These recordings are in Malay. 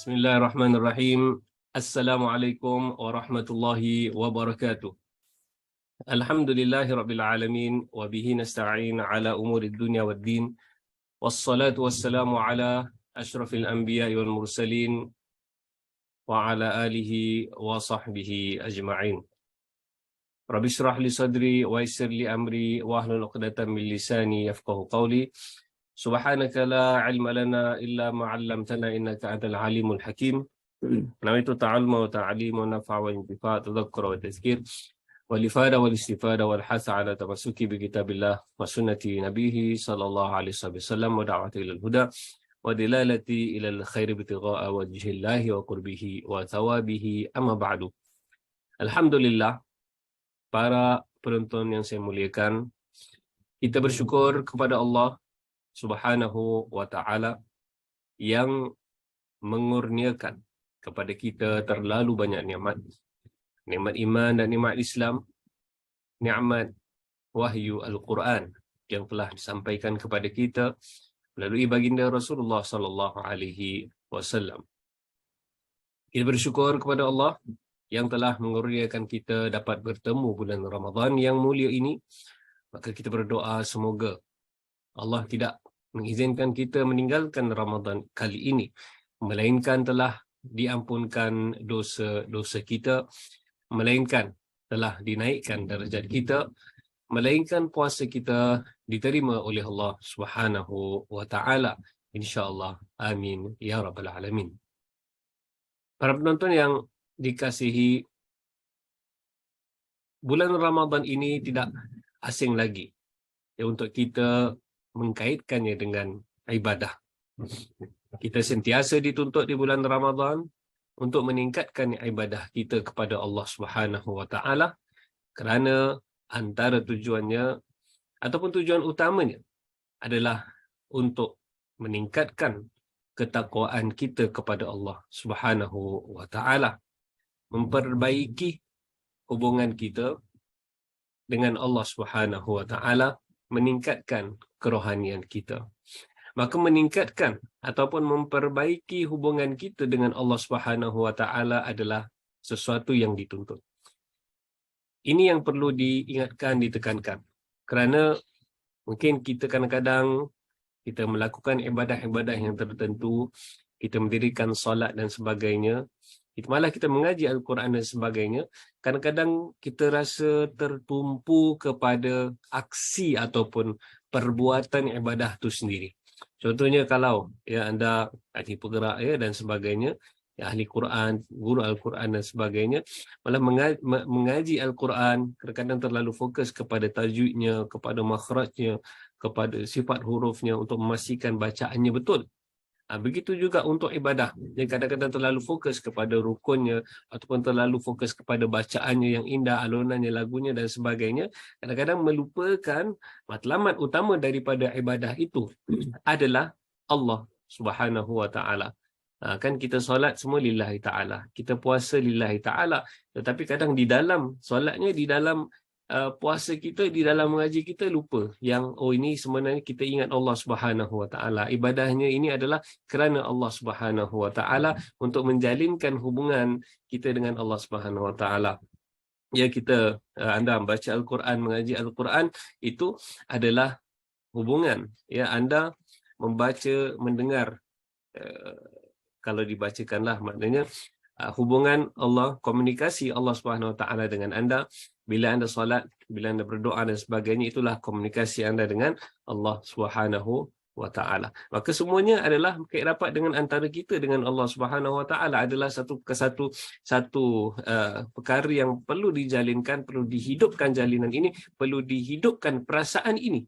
Bismillahirrahmanirrahim. Assalamualaikum warahmatullahi wabarakatuh. Alhamdulillahi rabbil alamin wa bihi nasta'in ala umurid dunya waddin. Wassalatu wassalamu ala asyrafil anbiya'i wal mursalin wa ala alihi wa sahbihi ajma'in. Rabbi shrah li sadri wa yassir li amri wa hlul 'uqdatam min lisani yafqahu qawli. Subhanaka la ilma lana illa ma 'allamtana innaka antal alimul hakim. Nawaitu ta'aluma wa ta'alima wa nafa'a wa intifa' tadhakkura wa tazkir wal ifada wal istifada wal hasa ala tamassuki bi kitabillah wa sunnati nabihi sallallahu alaihi wasallam wa da'wati ilal huda wa dilalati ilal khairi bitigha'a wajhillahi wa qurbihi wa thawabihi amma ba'du. Alhamdulillah, para penonton yang saya muliakan, kita bersyukur kepada Allah Subhanahu wa ta'ala yang mengurniakan kepada kita terlalu banyak nikmat. Nikmat iman dan nikmat Islam, nikmat wahyu Al-Quran yang telah disampaikan kepada kita melalui baginda Rasulullah sallallahu alaihi wasallam. Kita bersyukur kepada Allah yang telah mengurniakan kita dapat bertemu bulan Ramadan yang mulia ini. Maka kita berdoa semoga Allah tidak mengizinkan kita meninggalkan Ramadan kali ini, melainkan telah diampunkan dosa-dosa kita, melainkan telah dinaikkan darjat kita, melainkan puasa kita diterima oleh Allah Subhanahu wa taala, insyaallah. Amin ya rabbal alamin. Para penonton yang dikasihi, bulan Ramadan ini tidak asing lagi ya untuk kita mengkaitkannya dengan ibadah. Kita sentiasa dituntut di bulan Ramadan untuk meningkatkan ibadah kita kepada Allah Subhanahu wa taala, kerana antara tujuannya ataupun tujuan utamanya adalah untuk meningkatkan ketakwaan kita kepada Allah Subhanahu wa taala, memperbaiki hubungan kita dengan Allah Subhanahu wa taala, meningkatkan kerohanian kita. Maka meningkatkan ataupun memperbaiki hubungan kita dengan Allah Subhanahu wa taala adalah sesuatu yang dituntut. Ini yang perlu diingatkan, ditekankan. Kerana mungkin kita kadang-kadang kita melakukan ibadah-ibadah yang tertentu, kita mendirikan solat dan sebagainya, malah kita mengaji Al-Quran dan sebagainya, kadang-kadang kita rasa tertumpu kepada aksi ataupun perbuatan ibadah itu sendiri. Contohnya kalau ya anda ahli penggerak ya dan sebagainya, ya ahli Quran, guru Al-Quran dan sebagainya, malah mengaji Al-Quran kadang-kadang terlalu fokus kepada tajwidnya, kepada makhrajnya, kepada sifat hurufnya untuk memastikan bacaannya betul. Begitu juga untuk ibadah. Dia kadang-kadang terlalu fokus kepada rukunnya ataupun terlalu fokus kepada bacaannya yang indah, alunannya, lagunya dan sebagainya. Kadang-kadang melupakan matlamat utama daripada ibadah itu adalah Allah Subhanahu wa taala. Kan kita solat semua lillahi ta'ala, kita puasa lillahi ta'ala, tetapi kadang di dalam solatnya, di dalam puasa kita, di dalam mengaji kita lupa yang ini sebenarnya kita ingat Allah Subhanahu wa taala. Ibadahnya ini adalah kerana Allah Subhanahu wa taala, untuk menjalinkan hubungan kita dengan Allah Subhanahu wa taala. Ya, kita anda membaca Al-Quran, mengaji Al-Quran, itu adalah hubungan. Ya, anda membaca, mendengar, kalau dibacakanlah maknanya hubungan Allah, komunikasi Allah Subhanahu wa taala dengan anda. Bila anda solat, bila anda berdoa dan sebagainya, itulah komunikasi anda dengan Allah Subhanahu wa taala. Maka semuanya adalah kait rapat dengan antara kita dengan Allah Subhanahu wa taala, adalah satu perkara yang perlu dijalinkan, perlu dihidupkan jalinan ini, perlu dihidupkan perasaan ini.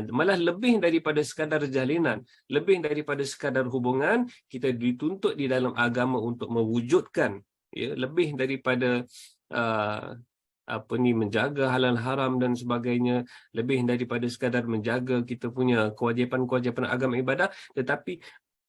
Malah lebih daripada sekadar jalinan, lebih daripada sekadar hubungan, kita dituntut di dalam agama untuk mewujudkan, ya, lebih daripada menjaga halal haram dan sebagainya, lebih daripada sekadar menjaga kita punya kewajipan-kewajipan agama ibadah, tetapi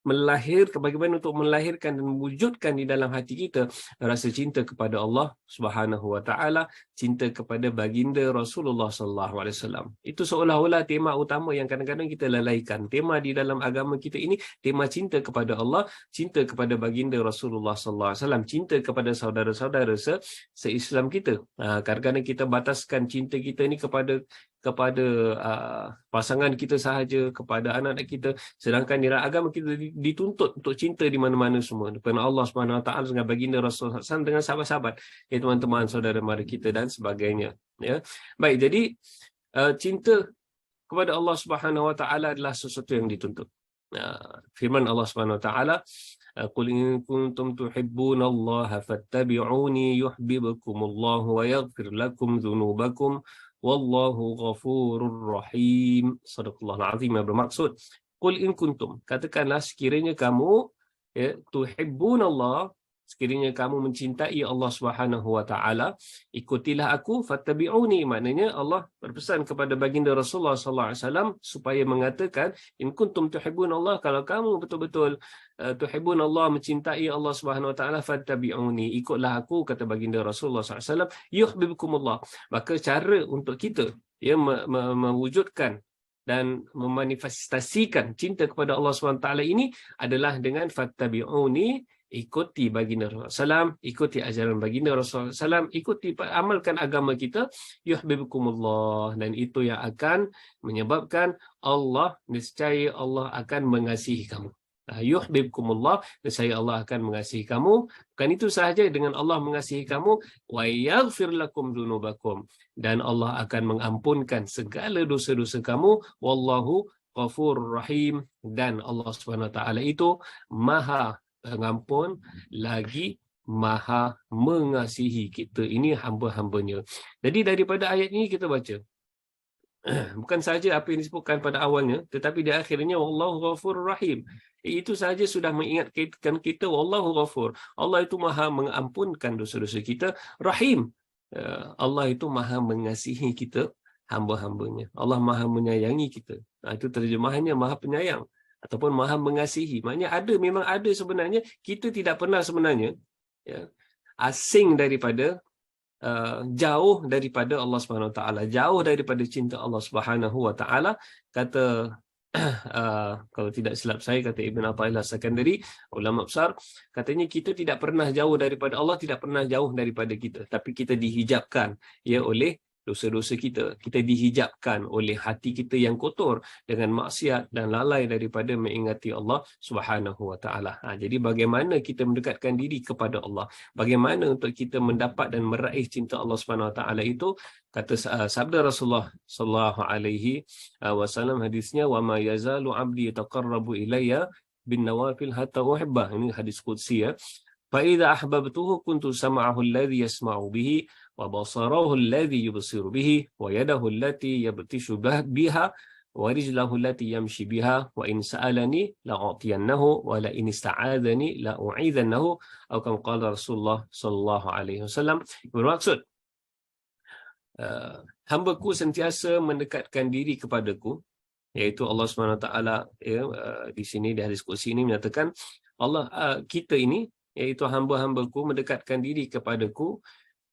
bagaimana untuk melahirkan dan mewujudkan di dalam hati kita rasa cinta kepada Allah Subhanahu wa taala, cinta kepada baginda Rasulullah sallallahu alaihi wasallam. Itu seolah-olah tema utama yang kadang-kadang kita lalaikan. Tema di dalam agama kita ini tema cinta kepada Allah, cinta kepada baginda Rasulullah sallallahu alaihi wasallam, cinta kepada saudara-saudara se-Islam kita. Kadang-kadang kita bataskan cinta kita ini kepada pasangan kita sahaja, kepada anak-anak kita, sedangkan di dalam agama kita dituntut untuk cinta di mana-mana semua, kepada Allah Subhanahu Wa Taala dengan baginda Rasulullah SAW, dengan sahabat-sahabat, teman-teman, saudara-mara kita dan sebagainya. Ya, baik. Jadi cinta kepada Allah Subhanahu Wa Taala adalah sesuatu yang dituntut. Firman Allah Subhanahu Wa Taala, "Qul in kuntum tuhibbunallaha fattabi'uni yuhibbukumullahu wa yaghfir lakum dzunubakum wallahu ghafurur rahim." Sadaqallahul azim. Yang bermaksud, qul in kuntum, katakanlah sekiranya kamu tuhibbunallah, sekiranya kamu mencintai Allah Subhanahu wa taala, ikutilah aku, fattabi'uni. Maknanya Allah berpesan kepada baginda Rasulullah sallallahu alaihi wasallam supaya mengatakan, in kuntum tuhibbunallah, kalau kamu betul-betul tuhibbunallah, mencintai Allah Subhanahu wa taala, fattabi'uni, ikutlah aku, kata baginda Rasulullah sallallahu alaihi wasallam, yuhibbukumullah. Maka cara untuk kita mewujudkan dan memanifestasikan cinta kepada Allah SWT ini adalah dengan fattabi'uni, ikuti baginda Rasulullah SAW, ikuti ajaran baginda Rasulullah SAW, ikuti, amalkan agama kita, yuhibbukumullah, dan itu yang akan menyebabkan Allah, niscaya Allah akan mengasihi kamu. Yuhibbukumullah, nescaya Allah akan mengasihi kamu. Bukan itu sahaja, dengan Allah mengasihi kamu, wa yaghfir lakum dzunubakum, dan Allah akan mengampunkan segala dosa-dosa kamu, wallahu ghafurur rahim, dan Allah Subhanahu wa taala itu Maha Pengampun lagi Maha mengasihi kita. Ini hamba-hambanya. Jadi daripada ayat ini kita baca, bukan saja apa yang disebutkan pada awalnya, tetapi di akhirnya wallahu ghafurur rahim. Itu saja sudah mengingatkan kita, wallahu ghafur, Allah itu Maha mengampunkan dosa-dosa kita. Rahim, Allah itu Maha mengasihi kita, hamba-hambanya. Allah Maha menyayangi kita. Itu terjemahannya Maha Penyayang ataupun Maha Mengasihi. Maknanya memang ada sebenarnya, kita tidak pernah sebenarnya asing daripada, jauh daripada Allah Subhanahu Wa Taala, jauh daripada cinta Allah Subhanahu Wa Taala. Kata kalau tidak silap saya, kata Ibn Athaillah Sakandari, ulama besar, katanya kita tidak pernah jauh daripada Allah, tidak pernah jauh daripada kita, tapi kita dihijabkan oleh dosa-dosa kita. Kita dihijabkan oleh hati kita yang kotor dengan maksiat dan lalai daripada mengingati Allah Subhanahu Wa Taala. Jadi bagaimana kita mendekatkan diri kepada Allah? Bagaimana untuk kita mendapat dan meraih cinta Allah Subhanahu Wa Taala itu? Kata sabda Rasulullah sallallahu alaihi wasallam, hadisnya, wa ma yazalu 'abdi yataqarrabu ilayya bin nawafil hatta uhibbah. Ini hadis qudsi ya. Fa idza ahbabtuhu kuntu sam'ahu alladhi yasma'u bihi wa basarahu alladhi yubsiru bihi wa yadahu allati yabtishu biha wa rijlahu allati yamshi biha wa in sa'alani la'utiyannahu wa la in ista'adzani la'u'idhannahu, atau kama qala Rasulullah sallallahu alaihi wasallam. Bermaksud, hamba-Ku sentiasa mendekatkan diri kepadaku, iaitu Allah Subhanahu Wa Taala. Di sini di hadis qudsi ini menyatakan Allah, kita ini, iaitu hamba-hamba-Ku, mendekatkan diri kepadaku,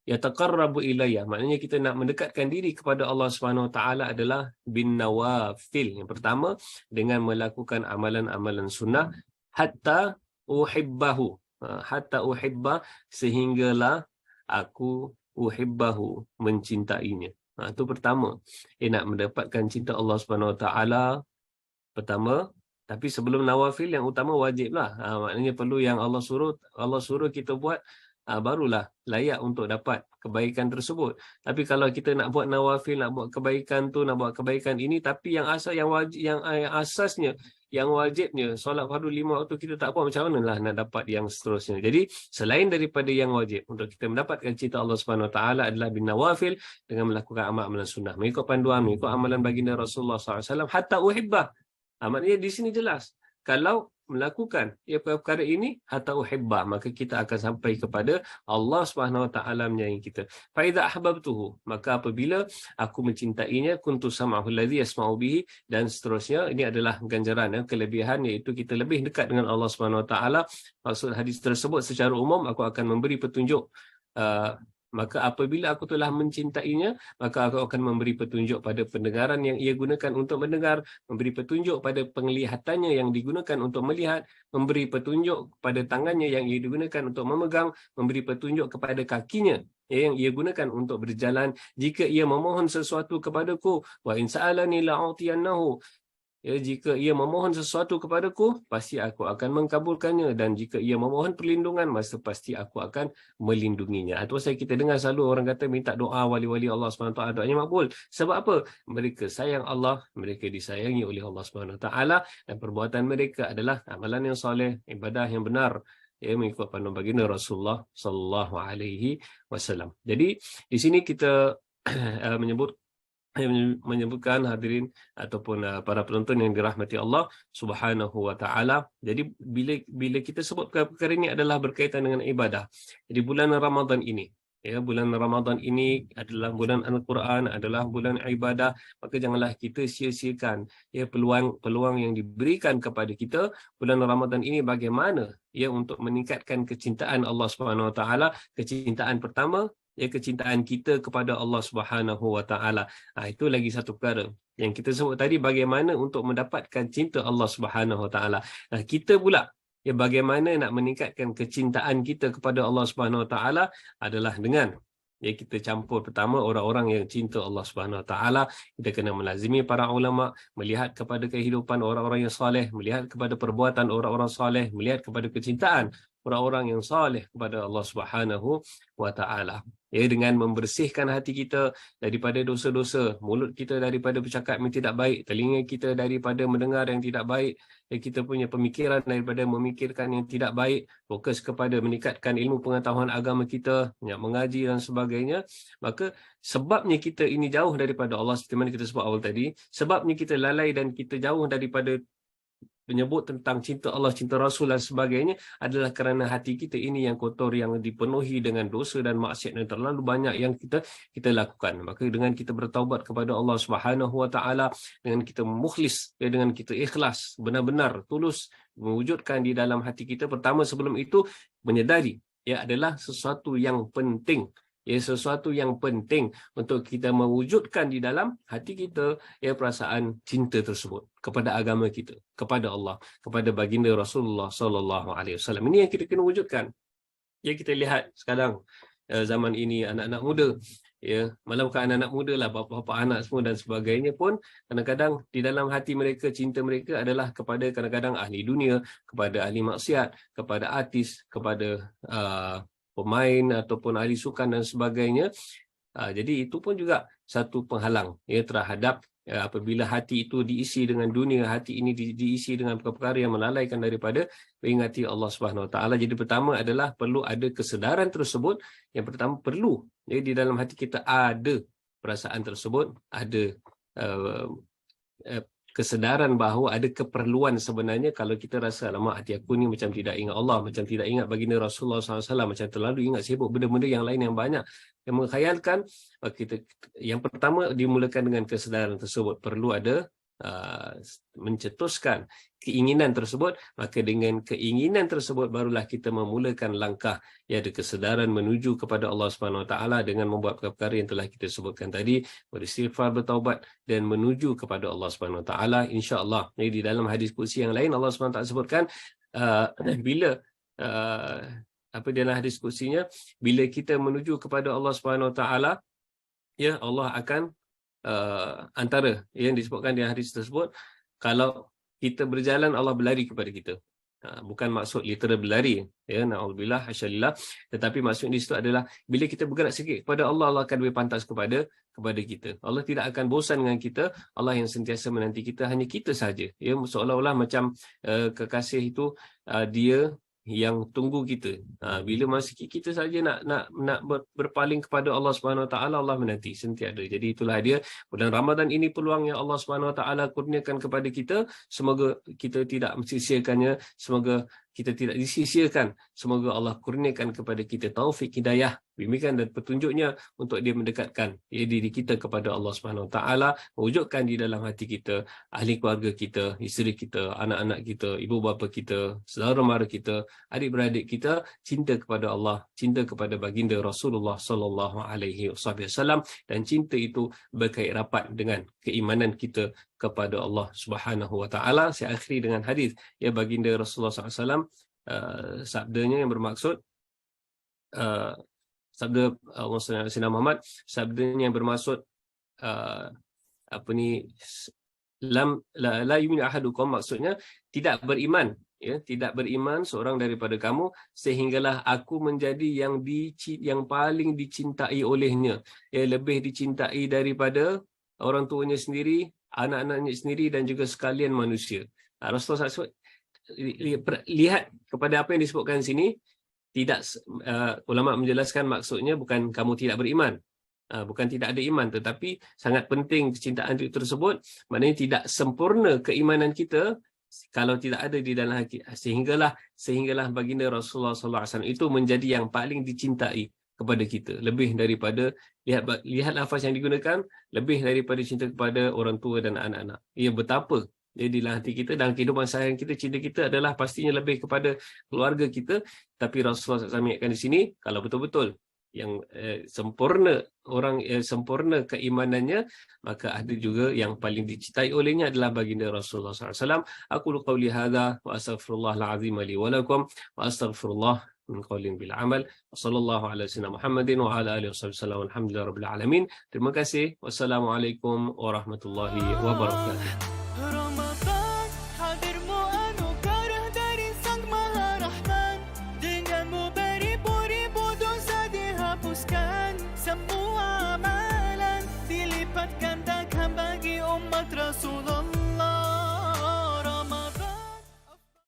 yataqarrabu ilayya, maknanya kita nak mendekatkan diri kepada Allah Subhanahu Wa Taala adalah bin nawafil. Yang pertama, dengan melakukan amalan-amalan sunnah, hatta uhibbahu, hatta uhibba, sehinggalah aku uhibbahu, mencintainya. Itu pertama. Nak mendapatkan cinta Allah Subhanahu Wa Taala, pertama. Tapi sebelum nawafil, yang utama wajiblah. Maknanya perlu yang Allah suruh kita buat, barulah layak untuk dapat kebaikan tersebut. Tapi kalau kita nak buat nawafil, nak buat kebaikan tu, nak buat kebaikan ini, tapi yang asasnya, yang wajibnya, solat fardu 5 waktu kita tak buat, macam manalah nak dapat yang seterusnya. Jadi selain daripada yang wajib, untuk kita mendapatkan cinta Allah Subhanahu Wa Taala adalah bin nawafil, dengan melakukan amalan sunnah, mengikut panduan, mengikut amalan baginda Rasulullah SAW, hatta uhibbah. Maknanya di sini jelas, kalau melakukan perkara ini hatta uhibba, maka kita akan sampai kepada Allah Subhanahu Wa Taala menyayangi kita. Fa idza ahbabtuhu, maka apabila aku mencintainya, kuntu sam'ahu alladhi yasma'u bihi, dan seterusnya. Ini adalah ganjaran, kelebihan, iaitu kita lebih dekat dengan Allah Subhanahu Wa Taala. Maksud hadis tersebut secara umum, aku akan memberi petunjuk. Maka apabila aku telah mencintainya, maka aku akan memberi petunjuk pada pendengaran yang ia gunakan untuk mendengar, memberi petunjuk pada penglihatannya yang digunakan untuk melihat, memberi petunjuk pada tangannya yang ia digunakan untuk memegang, memberi petunjuk kepada kakinya yang ia gunakan untuk berjalan. Jika ia memohon sesuatu kepadaku, wa in sa'alani la'utiyannahu, jika ia memohon sesuatu kepadaku, pasti aku akan mengkabulkannya, dan jika ia memohon perlindungan, masa pasti aku akan melindunginya. Atau saya kita dengar selalu orang kata minta doa wali-wali Allah SWT, doanya makbul. Sebab apa? Mereka sayang Allah, mereka disayangi oleh Allah SWT, dan perbuatan mereka adalah amalan yang soleh, ibadah yang benar, mengikut panduan baginda Rasulullah sallallahu alaihi wasallam. Jadi di sini kita menyebutkan, hadirin ataupun para penonton yang dirahmati Allah Subhanahu Wa Taala. Jadi bila kita sebut perkara ini adalah berkaitan dengan ibadah. Jadi bulan Ramadan ini, bulan Ramadan ini adalah bulan Al-Quran, adalah bulan ibadah, maka janganlah kita sia-siakan peluang yang diberikan kepada kita bulan Ramadan ini. Bagaimana untuk meningkatkan kecintaan Allah Subhanahu Wa Taala. Kecintaan pertama, kecintaan kita kepada Allah Subhanahu Wa Taala. Itu lagi satu perkara yang kita sebut tadi, bagaimana untuk mendapatkan cinta Allah Subhanahu Wa Taala. Kita pula bagaimana nak meningkatkan kecintaan kita kepada Allah Subhanahu Wa Taala adalah dengan kita campur. Pertama, orang-orang yang cinta Allah Subhanahu Wa Taala, kita kena melazimi para ulama, melihat kepada kehidupan orang-orang yang soleh, melihat kepada perbuatan orang-orang soleh, melihat kepada kecintaan orang-orang yang soleh kepada Allah Subhanahu Wa Taala. Dengan membersihkan hati kita daripada dosa-dosa, mulut kita daripada bercakap yang tidak baik, telinga kita daripada mendengar yang tidak baik, kita punya pemikiran daripada memikirkan yang tidak baik, fokus kepada meningkatkan ilmu pengetahuan agama kita, banyak mengaji dan sebagainya. Maka sebabnya kita ini jauh daripada Allah, seperti mana kita sebut awal tadi, sebabnya kita lalai dan kita jauh daripada menyebut tentang cinta Allah, cinta Rasul dan sebagainya, adalah kerana hati kita ini yang kotor, yang dipenuhi dengan dosa dan maksiat yang terlalu banyak yang kita lakukan. Maka dengan kita bertaubat kepada Allah Subhanahu Wa Taala, dengan kita mukhlis, dengan kita ikhlas, benar-benar tulus mewujudkan di dalam hati kita, pertama sebelum itu menyedari adalah sesuatu yang penting. Sesuatu yang penting untuk kita mewujudkan di dalam hati kita perasaan cinta tersebut kepada agama kita, kepada Allah, kepada baginda Rasulullah sallallahu alaihi wasallam. Ini yang kita kena wujudkan. Kita lihat sekarang zaman ini anak-anak muda, malah bukan anak-anak muda lah, bapa-bapa anak semua dan sebagainya pun, kadang-kadang di dalam hati mereka, cinta mereka adalah kepada kadang-kadang ahli dunia, kepada ahli maksiat, kepada artis, kepada pemain ataupun ahli sukan dan sebagainya. Jadi itu pun juga satu penghalang terhadap apabila hati itu diisi dengan dunia, hati ini diisi dengan perkara yang melalaikan daripada mengingati Allah Subhanahu Wa Taala. Jadi pertama adalah perlu ada kesedaran tersebut. Yang pertama perlu di dalam hati kita ada perasaan tersebut, ada kesedaran bahawa ada keperluan sebenarnya. Kalau kita rasa, lama hati aku ni macam tidak ingat Allah, macam tidak ingat baginda Rasulullah SAW, macam terlalu ingat sibuk benda-benda yang lain yang banyak, yang mengkhayalkan, kita yang pertama dimulakan dengan kesedaran tersebut. Perlu ada mencetuskan keinginan tersebut. Maka dengan keinginan tersebut barulah kita memulakan langkah ada kesedaran menuju kepada Allah Subhanahu Wa Taala dengan membuat perkara yang telah kita sebutkan tadi, beristighfar, bertaubat dan menuju kepada Allah Subhanahu Wa Taala, insya-Allah. Di dalam hadis qudsi yang lain Allah Subhanahu Wa Taala sebutkan bila apa dalam hadis qudsinya, bila kita menuju kepada Allah Subhanahu Wa Taala, Allah akan antara yang disebutkan di hadis tersebut, kalau kita berjalan Allah berlari kepada kita. Bukan maksud literal berlari, na'udzubillah, hasyalillah, tetapi maksud di situ adalah bila kita bergerak sikit kepada Allah, Allah akan lebih pantas kepada kita. Allah tidak akan bosan dengan kita. Allah yang sentiasa menanti kita, hanya kita saja. Seolah-olah macam kekasih itu dia yang tunggu kita. Bila masa kita saja nak berpaling kepada Allah Subhanahu Wa Taala, Allah menanti sentiada. Jadi itulah dia, bulan Ramadan ini peluang yang Allah Subhanahu Wa Taala kurniakan kepada kita. Semoga kita tidak mensisia-siakannya, semoga kita tidak disisiakan. Semoga Allah kurniakan kepada kita taufik, hidayah, bimbingan dan petunjuknya untuk dia mendekatkan diri kita kepada Allah Subhanahu Wa Taala, mewujudkan di dalam hati kita, ahli keluarga kita, isteri kita, anak-anak kita, ibu bapa kita, saudara mara kita, adik-beradik kita, cinta kepada Allah, cinta kepada baginda Rasulullah sallallahu alaihi wasallam, dan cinta itu berkait rapat dengan keimanan kita kepada Allah Subhanahu Wa Taala. Saya akhiri dengan hadis ya baginda Rasulullah sallallahu alaihi wasallam, sabdanya yang bermaksud sabda Sayyidina Muhammad, sabdanya yang bermaksud la yu'minu ahadukum, maksudnya tidak beriman, ya, tidak beriman seorang daripada kamu sehinggalah aku menjadi yang paling dicintai olehnya, ya, lebih dicintai daripada orang tuanya sendiri, anak-anaknya sendiri dan juga sekalian manusia. Rasulullah SAW lihat kepada apa yang disebutkan sini. Tidak, ulama menjelaskan maksudnya bukan kamu tidak beriman, bukan tidak ada iman, tetapi sangat penting kecintaan tersebut, maknanya tidak sempurna keimanan kita kalau tidak ada di dalam hati, sehinggalah baginda Rasulullah SAW itu menjadi yang paling dicintai kepada kita, lebih daripada, lihat lafaz yang digunakan, lebih daripada cinta kepada orang tua dan anak-anak. Ia betapa di dalam hati kita, dalam kehidupan seharian kita, cinta kita adalah pastinya lebih kepada keluarga kita. Tapi Rasulullah SAW mengingatkan di sini, kalau betul-betul yang sempurna sempurna keimanannya, maka ada juga yang paling dicintai olehnya adalah baginda Rasulullah SAW. Aku qauli hadza wa astaghfirullahal azim li wa lakum wa astaghfirullah min qaulin bil amal. Wassallallahu ala sayyidina Muhammadin wa ala alihi wasallam. Alhamdulillahirabbil alamin. Terima kasih. Wassalamualaikum warahmatullahi wabarakatuh.